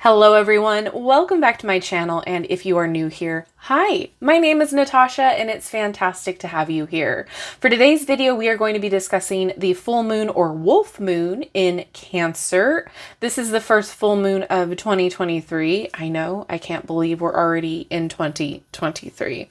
Hello everyone, welcome back to my channel, and if you are new here, hi, my name is Natasha and it's fantastic to have you here. For today's video, we are going to be discussing the full moon or wolf moon in Cancer. This is the first full moon of 2023. I know, I can't believe we're already in 2023.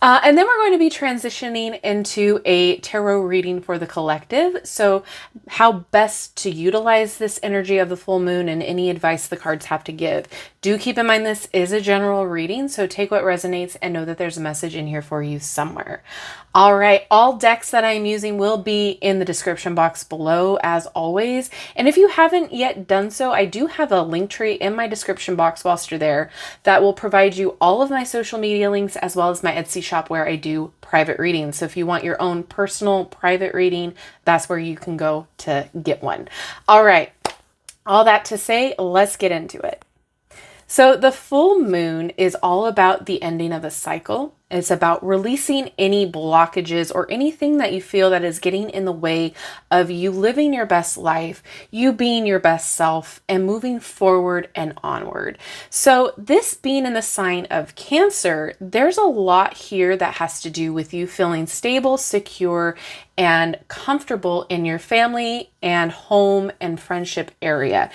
And then we're going to be transitioning into a tarot reading for the collective. So how best to utilize this energy of the full moon and any advice the cards have to give. Do keep in mind this is a general reading, so take what resonates and know that there's a message in here for you somewhere. All right, all decks that I'm using will be in the description box below as always. And if you haven't yet done so, I do have a link tree in my description box whilst you're there that will provide you all of my social media links as well as my Etsy shop where I do private readings. So if you want your own personal private reading, that's where you can go to get one. All right, all that to say, let's get into it. So the full moon is all about the ending of a cycle. It's about releasing any blockages or anything that you feel that is getting in the way of you living your best life, you being your best self, and moving forward and onward. So this being in the sign of Cancer, there's a lot here that has to do with you feeling stable, secure, and comfortable in your family and home and friendship area,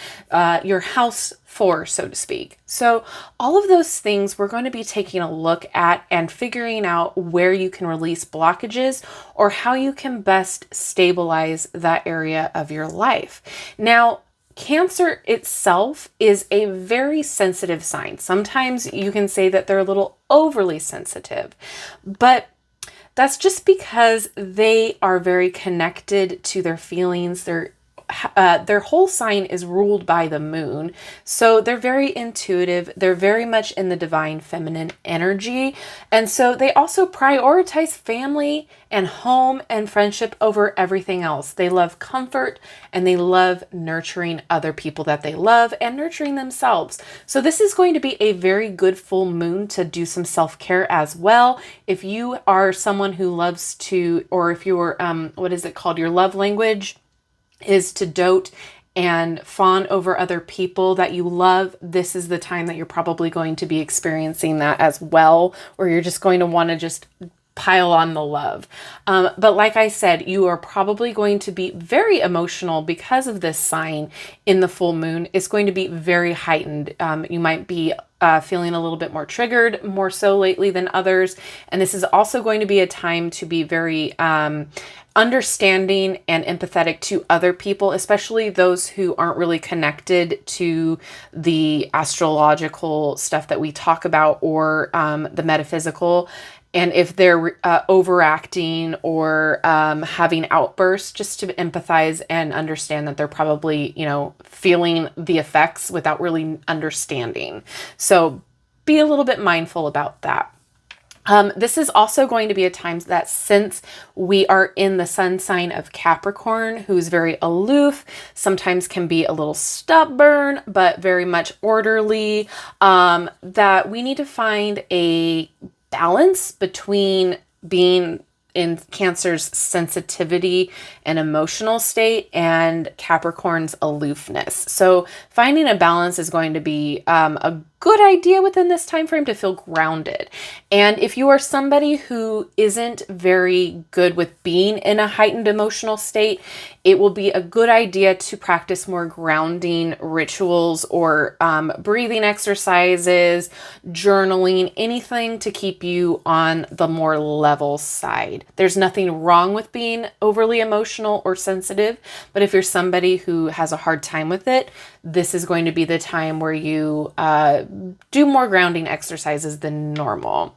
your house four, so to speak. So all of those things we're going to be taking a look at and figuring out where you can release blockages or how you can best stabilize that area of your life. Now, Cancer itself is a very sensitive sign. Sometimes you can say that they're a little overly sensitive, but that's just because they are very connected to their feelings. Their whole sign is ruled by the moon. So they're very intuitive. They're very much in the divine feminine energy. And so they also prioritize family and home and friendship over everything else. They love comfort and they love nurturing other people that they love and nurturing themselves. So this is going to be a very good full moon to do some self-care as well. If you are someone who loves to, or if you're, what is it called? Your love language is to dote and fawn over other people that you love, this is the time that you're probably going to be experiencing that as well, or you're just going to want to just pile on the love. But like I said, you are probably going to be very emotional because of this sign in the full moon. It's going to be very heightened. You might be feeling a little bit more triggered, more so lately than others. And this is also going to be a time to be very understanding and empathetic to other people, especially those who aren't really connected to the astrological stuff that we talk about or the metaphysical. And if they're overacting or having outbursts, just to empathize and understand that they're probably, feeling the effects without really understanding. So be a little bit mindful about that. This is also going to be a time that since we are in the sun sign of Capricorn, who's very aloof, sometimes can be a little stubborn, but very much orderly, that we need to find a balance between being in Cancer's sensitivity and emotional state and Capricorn's aloofness. So finding a balance is going to be a good idea within this time frame to feel grounded. And if you are somebody who isn't very good with being in a heightened emotional state, it will be a good idea to practice more grounding rituals or breathing exercises, journaling, anything to keep you on the more level side. There's nothing wrong with being overly emotional or sensitive, but if you're somebody who has a hard time with it, this is going to be the time where you do more grounding exercises than normal.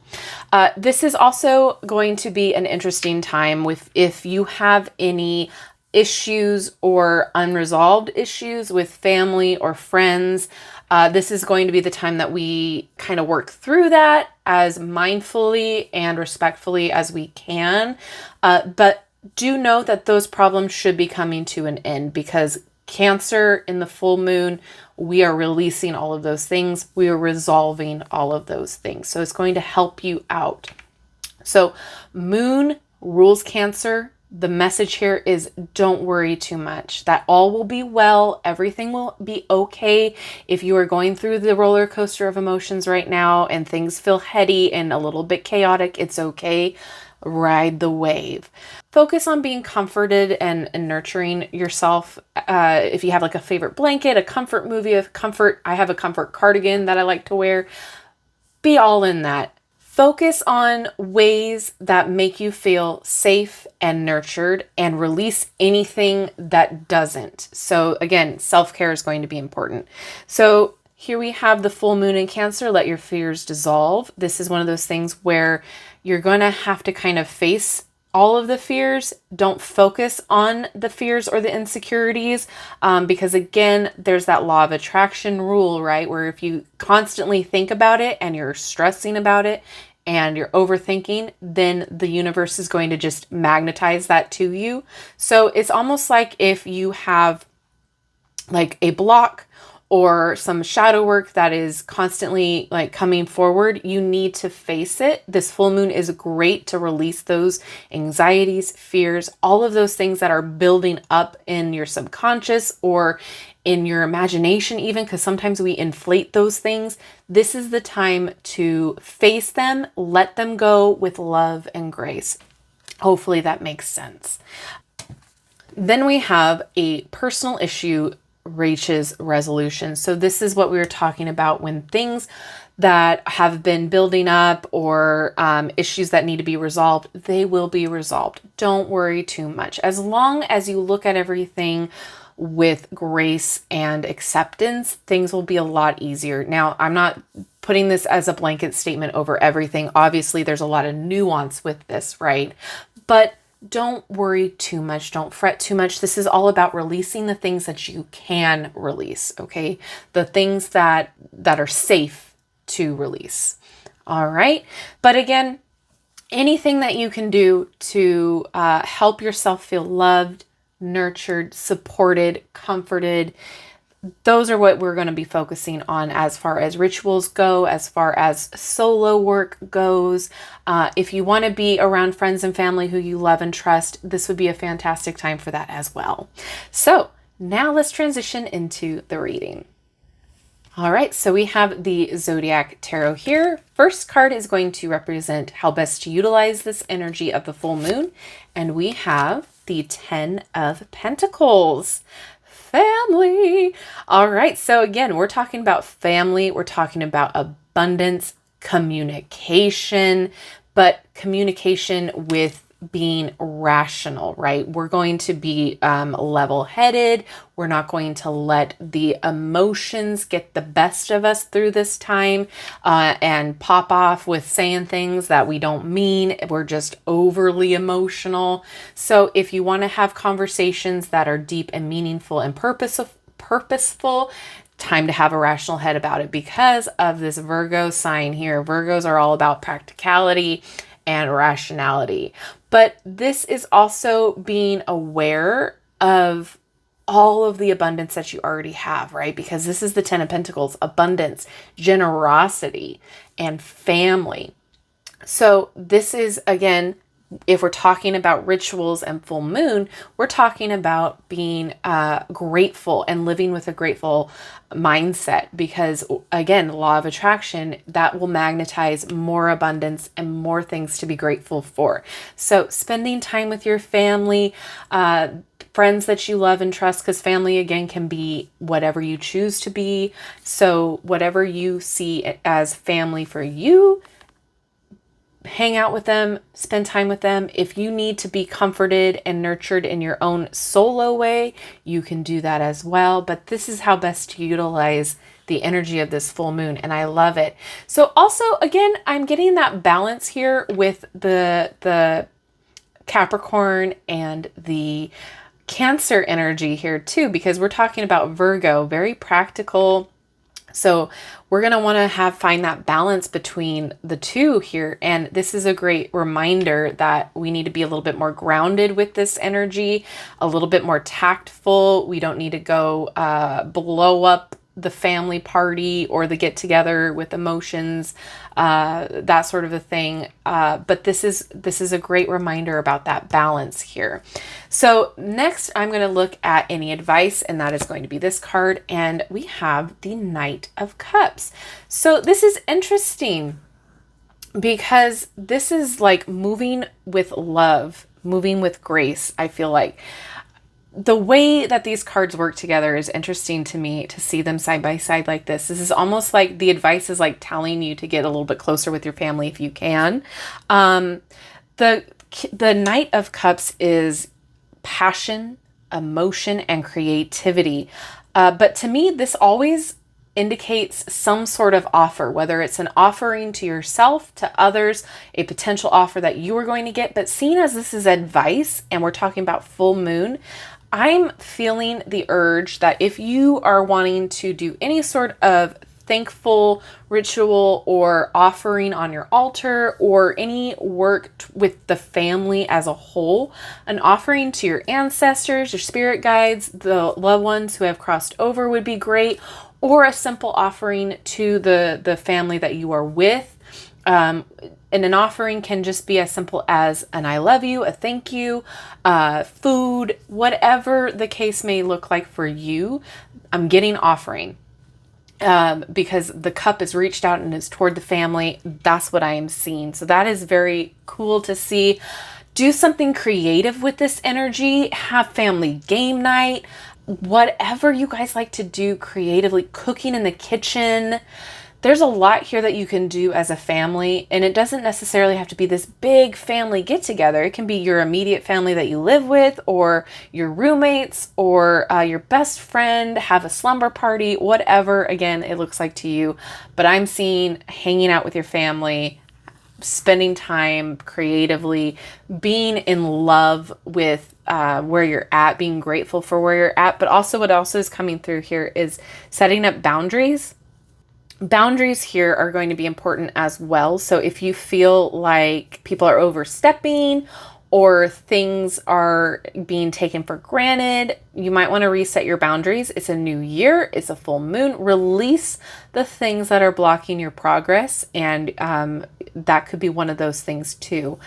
This is also going to be an interesting time if you have any issues or unresolved issues with family or friends. This is going to be the time that we kind of work through that as mindfully and respectfully as we can. But do know that those problems should be coming to an end, because Cancer in the full moon, we are releasing all of those things. We are resolving all of those things. So it's going to help you out. So moon rules Cancer. the message here is don't worry too much. That all will be well. Everything will be okay. If you are going through the roller coaster of emotions right now and things feel heady and a little bit chaotic, it's okay. Ride the wave. Focus on being comforted and nurturing yourself. If you have like a favorite blanket, a comfort movie, I have a comfort cardigan that I like to wear. Be all in that. Focus on ways that make you feel safe and nurtured and release anything that doesn't. So again, self-care is going to be important. So here we have the full moon in Cancer. Let your fears dissolve. This is one of those things where you're going to have to kind of face all of the fears. Don't focus on the fears or the insecurities, because again, there's that law of attraction rule, right? Where if you constantly think about it and you're stressing about it and you're overthinking, then the universe is going to just magnetize that to you. So it's almost like if you have like a block or some shadow work that is constantly like coming forward, you need to face it. This full moon is great to release those anxieties, fears, all of those things that are building up in your subconscious or in your imagination even, because sometimes we inflate those things. This is the time to face them, let them go with love and grace. Hopefully that makes sense. Then we have a personal issue reaches resolution. So this is what we were talking about when things that have been building up or issues that need to be resolved, they will be resolved. Don't worry too much. As long as you look at everything with grace and acceptance, things will be a lot easier. Now, I'm not putting this as a blanket statement over everything. Obviously, there's a lot of nuance with this, right? But don't worry too much. Don't fret too much. This is all about releasing the things that you can release, okay? The things that are safe to release. All right. But again, anything that you can do to help yourself feel loved, nurtured, supported, comforted, those are what we're going to be focusing on as far as rituals go, as far as solo work goes. If you want to be around friends and family who you love and trust, this would be a fantastic time for that as well. So now let's transition into the reading. All right, so we have the Zodiac Tarot here. First card is going to represent how best to utilize this energy of the full moon. And we have the 10 of Pentacles. Family. All right. So again, we're talking about family. We're talking about abundance, communication, but communication with being rational, right? We're going to be level-headed. We're not going to let the emotions get the best of us through this time and pop off with saying things that we don't mean. We're just overly emotional. So if you want to have conversations that are deep and meaningful and purposeful, time to have a rational head about it because of this Virgo sign here. Virgos are all about practicality and rationality. But this is also being aware of all of the abundance that you already have, right? Because this is the 10 of Pentacles, abundance, generosity, and family. So this is, again, if we're talking about rituals and full moon, we're talking about being grateful and living with a grateful mindset because, again, law of attraction, that will magnetize more abundance and more things to be grateful for. So spending time with your family, friends that you love and trust, because family, again, can be whatever you choose to be. So whatever you see as family for you, hang out with them, spend time with them. If you need to be comforted and nurtured in your own solo way, you can do that as well. But this is how best to utilize the energy of this full moon, and I love it. So also, again, I'm getting that balance here with the Capricorn and the Cancer energy here too, because we're talking about Virgo, very practical. So we're going to want to find that balance between the two here. And this is a great reminder that we need to be a little bit more grounded with this energy, a little bit more tactful. We don't need to go blow up the family party or the get together with emotions, that sort of a thing. But this is a great reminder about that balance here. So next I'm going to look at any advice, and that is going to be this card. And we have the Knight of Cups. So this is interesting because this is like moving with love, moving with grace. I feel like the way that these cards work together is interesting to me, to see them side by side like this. This is almost like the advice is like telling you to get a little bit closer with your family if you can. The Knight of Cups is passion, emotion, and creativity. But to me, this always indicates some sort of offer, whether it's an offering to yourself, to others, a potential offer that you are going to get. But seeing as this is advice and we're talking about full moon, I'm feeling the urge that if you are wanting to do any sort of thankful ritual or offering on your altar, or any work with the family as a whole, an offering to your ancestors, your spirit guides, the loved ones who have crossed over would be great, or a simple offering to the family that you are with. And an offering can just be as simple as an I love you, a thank you, food, whatever the case may look like for you. I'm getting offering because the cup is reached out and is toward the family. That's what I am seeing. So that is very cool to see. Do something creative with this energy. Have family game night. Whatever you guys like to do creatively, cooking in the kitchen. There's a lot here that you can do as a family, and it doesn't necessarily have to be this big family get together. It can be your immediate family that you live with, or your roommates, or your best friend, have a slumber party, whatever, again, it looks like to you. But I'm seeing hanging out with your family, spending time creatively, being in love with where you're at, being grateful for where you're at. But also what also is coming through here is setting up boundaries. Boundaries here are going to be important as well. So if you feel like people are overstepping or things are being taken for granted, you might want to reset your boundaries. It's a new year. It's a full moon. Release the things that are blocking your progress. And that could be one of those things too,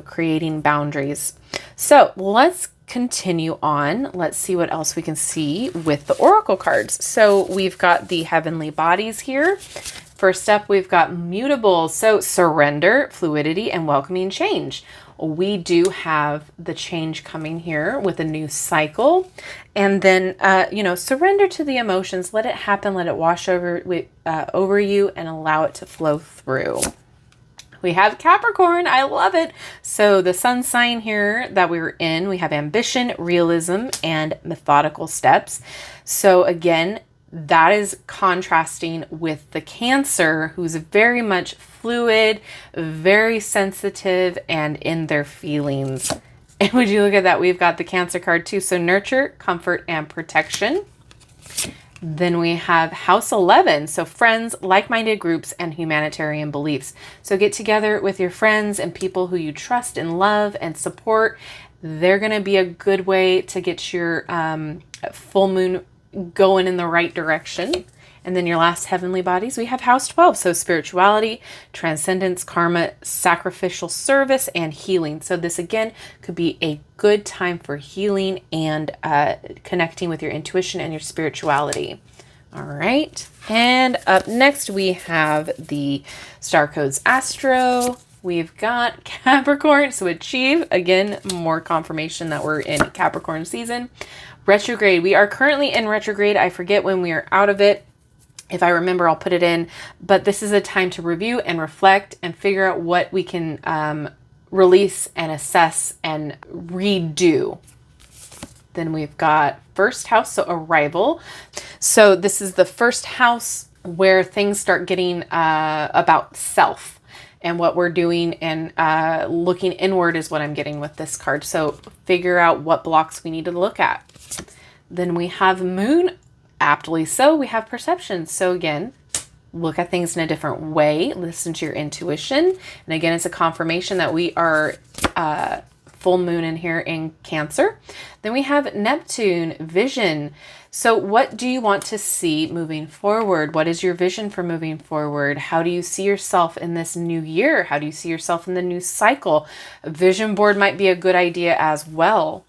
creating boundaries. So let's continue on. Let's see what else we can see with the oracle cards. So we've got the heavenly bodies here. First up, we've got mutable. So surrender, fluidity, and welcoming change. We do have the change coming here with a new cycle. And then, surrender to the emotions. Let it happen. Let it wash over you and allow it to flow through. We have Capricorn. I love it. So the sun sign here that we were in, we have ambition, realism, and methodical steps. So again, that is contrasting with the Cancer, who's very much fluid, very sensitive, and in their feelings. And would you look at that? We've got the Cancer card too. So nurture, comfort, and protection. Then we have House 11, so friends, like-minded groups, and humanitarian beliefs. So get together with your friends and people who you trust and love and support. They're going to be a good way to get your full moon going in the right direction. And then your last heavenly bodies, we have House 12, so spirituality, transcendence, karma, sacrificial service, and healing. So this again could be a good time for healing and connecting with your intuition and your spirituality. All right. And up next we have the Starcodes Astro. We've got Capricorn, so achieve. Again, more confirmation that we're in Capricorn season. Retrograde. We are currently in retrograde. I forget when we are out of it. If I remember, I'll put it in. But this is a time to review and reflect and figure out what we can release and assess and redo. Then we've got first house, so arrival. So this is the first house where things start getting about self and what we're doing, and looking inward is what I'm getting with this card. So figure out what blocks we need to look at. Then we have moon. Aptly so, we have perception. So again, look at things in a different way. Listen to your intuition. And again, it's a confirmation that we are full moon in here in Cancer. Then we have Neptune, vision. So what do you want to see moving forward? What is your vision for moving forward? How do you see yourself in this new year? How do you see yourself in the new cycle? A vision board might be a good idea as well.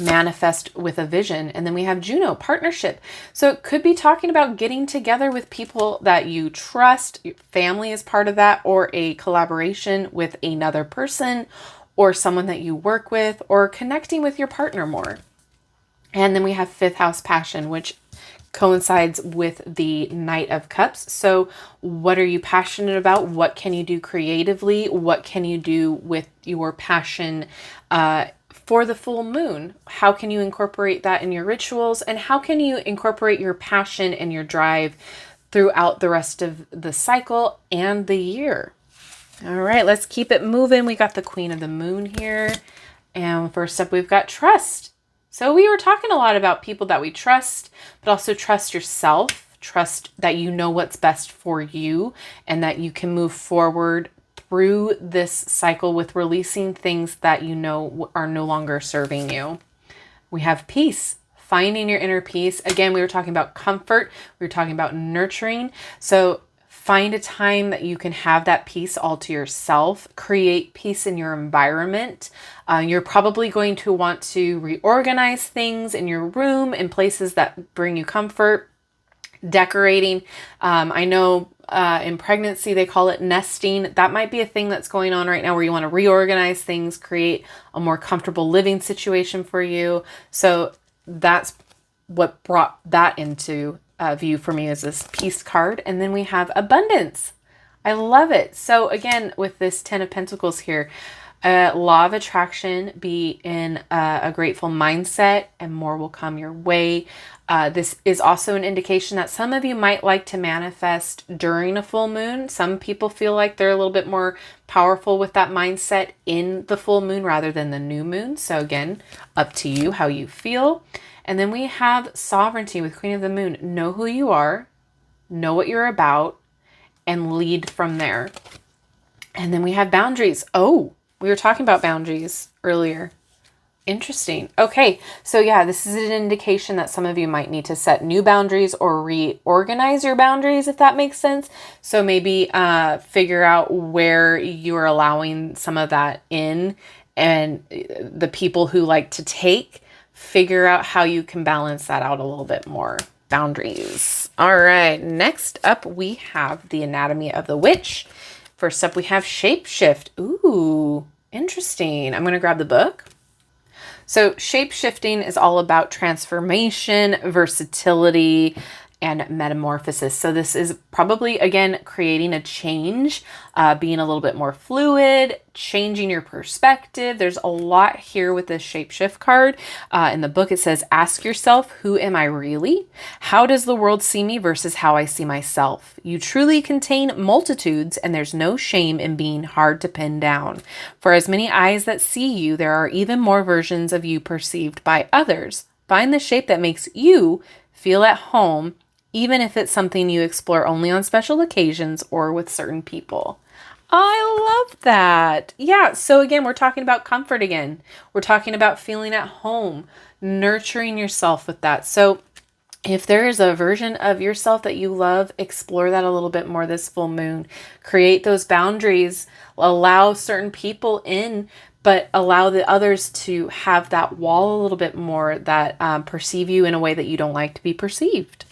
Manifest with a vision. And then we have Juno, partnership. So it could be talking about getting together with people that you trust. Your family is part of that, or a collaboration with another person or someone that you work with, or connecting with your partner more. And then we have fifth house, passion, which coincides with the Knight of Cups. So what are you passionate about? What can you do creatively? What can you do with your passion for the full moon? How can you incorporate that in your rituals? And how can you incorporate your passion and your drive throughout the rest of the cycle and the year? All right, let's keep it moving. We got the Queen of the Moon here. And first up, we've got trust. So we were talking a lot about people that we trust, but also trust yourself. Trust that you know what's best for you and that you can move forward through this cycle with releasing things that you know are no longer serving you. We have peace, finding your inner peace. Again, we were talking about comfort. We were talking about nurturing. So find a time that you can have that peace all to yourself. Create peace in your environment. You're probably going to want to reorganize things in your room in places that bring you comfort. Decorating. I know in pregnancy they call it nesting. That might be a thing that's going on right now where you want to reorganize things, create a more comfortable living situation for you. So that's what brought that into view for me, is this peace card. And then we have abundance. I love it. So again, with this 10 of Pentacles here, law of attraction, be in a grateful mindset and more will come your way. This is also an indication that some of you might like to manifest during a full moon. Some people feel like they're a little bit more powerful with that mindset in the full moon rather than the new moon. So again, up to you how you feel. And then we have sovereignty with Queen of the Moon. Know who you are, know what you're about, and lead from there. And then we have boundaries. Oh, we were talking about boundaries earlier. Interesting. Okay, so yeah, this is an indication that some of you might need to set new boundaries or reorganize your boundaries, if that makes sense. So maybe figure out where you're allowing some of that in, and the people who like to take, figure out how you can balance that out a little bit more. Boundaries. All right, next up we have the Anatomy of the Witch. First up we have shapeshift. Ooh, interesting. I'm going to grab the book. So shape-shifting is all about transformation, versatility, and metamorphosis. So this is probably, again, creating a change, being a little bit more fluid, changing your perspective. There's a lot here with this shapeshift card. In the book, it says, ask yourself, who am I really? How does the world see me versus how I see myself? You truly contain multitudes, and there's no shame in being hard to pin down. For as many eyes that see you, there are even more versions of you perceived by others. Find the shape that makes you feel at home, even if it's something you explore only on special occasions or with certain people. I love that. Yeah, so again, we're talking about comfort again. We're talking about feeling at home, nurturing yourself with that. So if there is a version of yourself that you love, explore that a little bit more this full moon. Create those boundaries, allow certain people in, but allow the others to have that wall a little bit more, that perceive you in a way that you don't like to be perceived.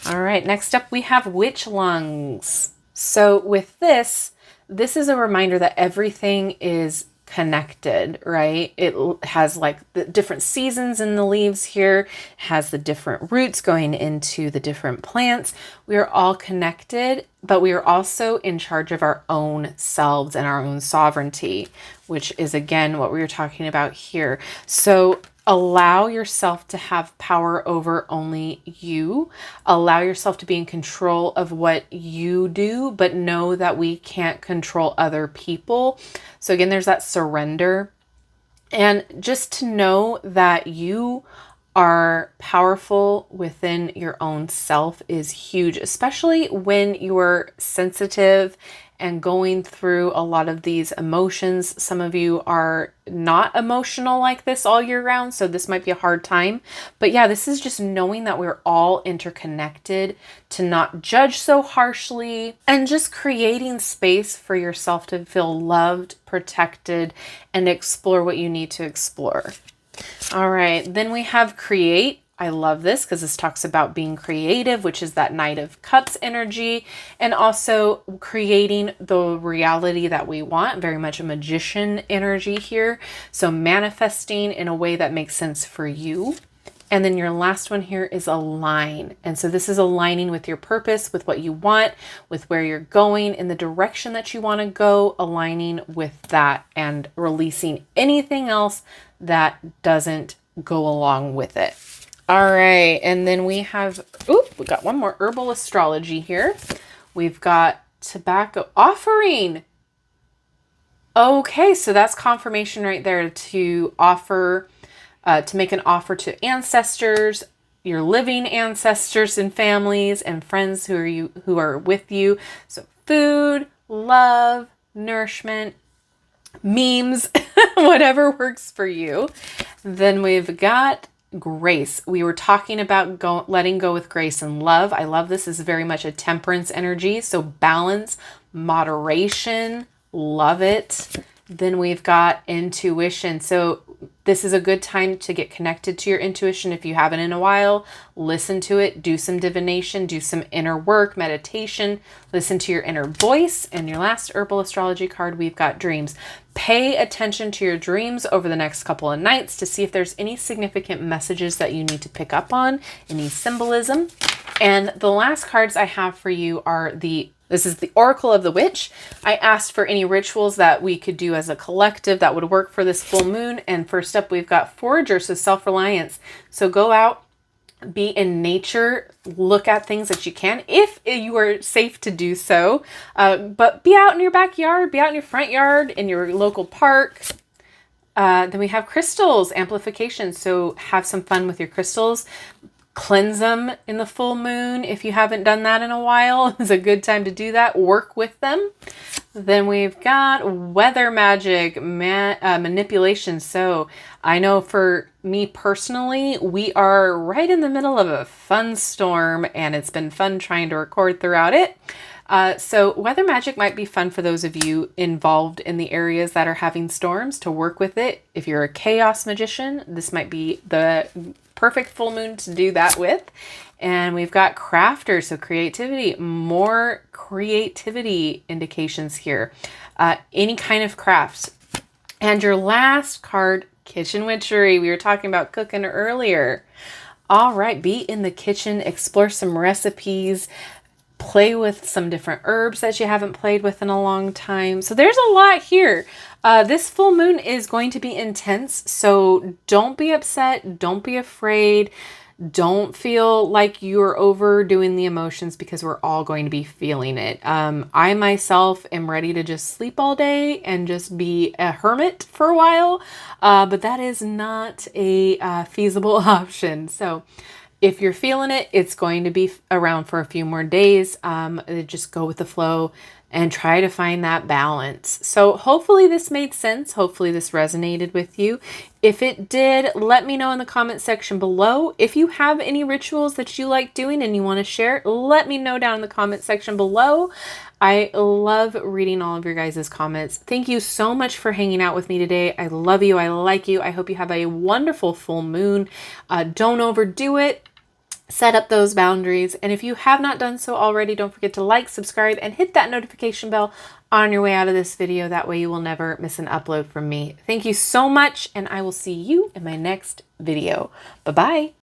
All right, next up we have witch lungs. So with this is a reminder that everything is connected, right? It has like the different seasons in the leaves here, has the different roots going into the different plants. We are all connected, but we are also in charge of our own selves and our own sovereignty, which is again what we were talking about here. So allow yourself to have power over only you. Allow yourself to be in control of what you do, but know that we can't control other people. So again, there's that surrender. And just to know that you are powerful within your own self is huge, especially when you're sensitive and going through a lot of these emotions. Some of you are not emotional like this all year round, so this might be a hard time. But yeah, this is just knowing that we're all interconnected, to not judge so harshly, and just creating space for yourself to feel loved, protected, and explore what you need to explore. All right, then we have create. I love this because this talks about being creative, which is that Knight of Cups energy, and also creating the reality that we want, very much a magician energy here. So manifesting in a way that makes sense for you. And then your last one here is align. And so this is aligning with your purpose, with what you want, with where you're going, in the direction that you want to go, aligning with that and releasing anything else that doesn't go along with it. All right, and then we have, we got one more Herbal Astrology here. We've got tobacco offering. Okay, so that's confirmation right there to offer, to make an offer to ancestors, your living ancestors and families and friends who are with you. So food, love, nourishment, memes, whatever works for you. Then we've got grace. We were talking about letting go with grace and love. I love this. This is very much a temperance energy. So balance, moderation, love it. Then we've got intuition. So this is a good time to get connected to your intuition. If you haven't in a while, listen to it, do some divination, do some inner work, meditation, listen to your inner voice. And your last Herbal Astrology card, we've got dreams. Pay attention to your dreams over the next couple of nights to see if there's any significant messages that you need to pick up on, any symbolism. And the last cards I have for you are this is the Oracle of the Witch. I asked for any rituals that we could do as a collective that would work for this full moon. And first up, we've got Forager, so self-reliance. So go out, be in nature, look at things that you can, if you are safe to do so. But be out in your backyard, be out in your front yard, in your local park. Then we have crystals, amplification. So have some fun with your crystals. Cleanse them in the full moon. If you haven't done that in a while, it's a good time to do that. Work with them. Then we've got weather magic, manipulation. So I know for me personally, we are right in the middle of a fun storm and it's been fun trying to record throughout it. So weather magic might be fun for those of you involved in the areas that are having storms to work with it. If you're a chaos magician, this might be the perfect full moon to do that with. And we've got crafter, so creativity, more creativity indications here. Any kind of crafts. And your last card, kitchen witchery. We were talking about cooking earlier. All right, be in the kitchen, explore some recipes, play with some different herbs that you haven't played with in a long time. So there's a lot here. This full moon is going to be intense, so don't be upset, don't be afraid, don't feel like you're overdoing the emotions because we're all going to be feeling it. I myself am ready to just sleep all day and just be a hermit for a while, but that is not a feasible option. So if you're feeling it, it's going to be around for a few more days. Just go with the flow and try to find that balance. So hopefully this made sense. Hopefully this resonated with you. If it did, let me know in the comment section below. If you have any rituals that you like doing and you want to share, let me know down in the comment section below. I love reading all of your guys' comments. Thank you so much for hanging out with me today. I love you. I like you. I hope you have a wonderful full moon. Don't overdo it. Set up those boundaries. And if you have not done so already, don't forget to like, subscribe, and hit that notification bell on your way out of this video. That way you will never miss an upload from me. Thank you so much, and I will see you in my next video. Bye-bye.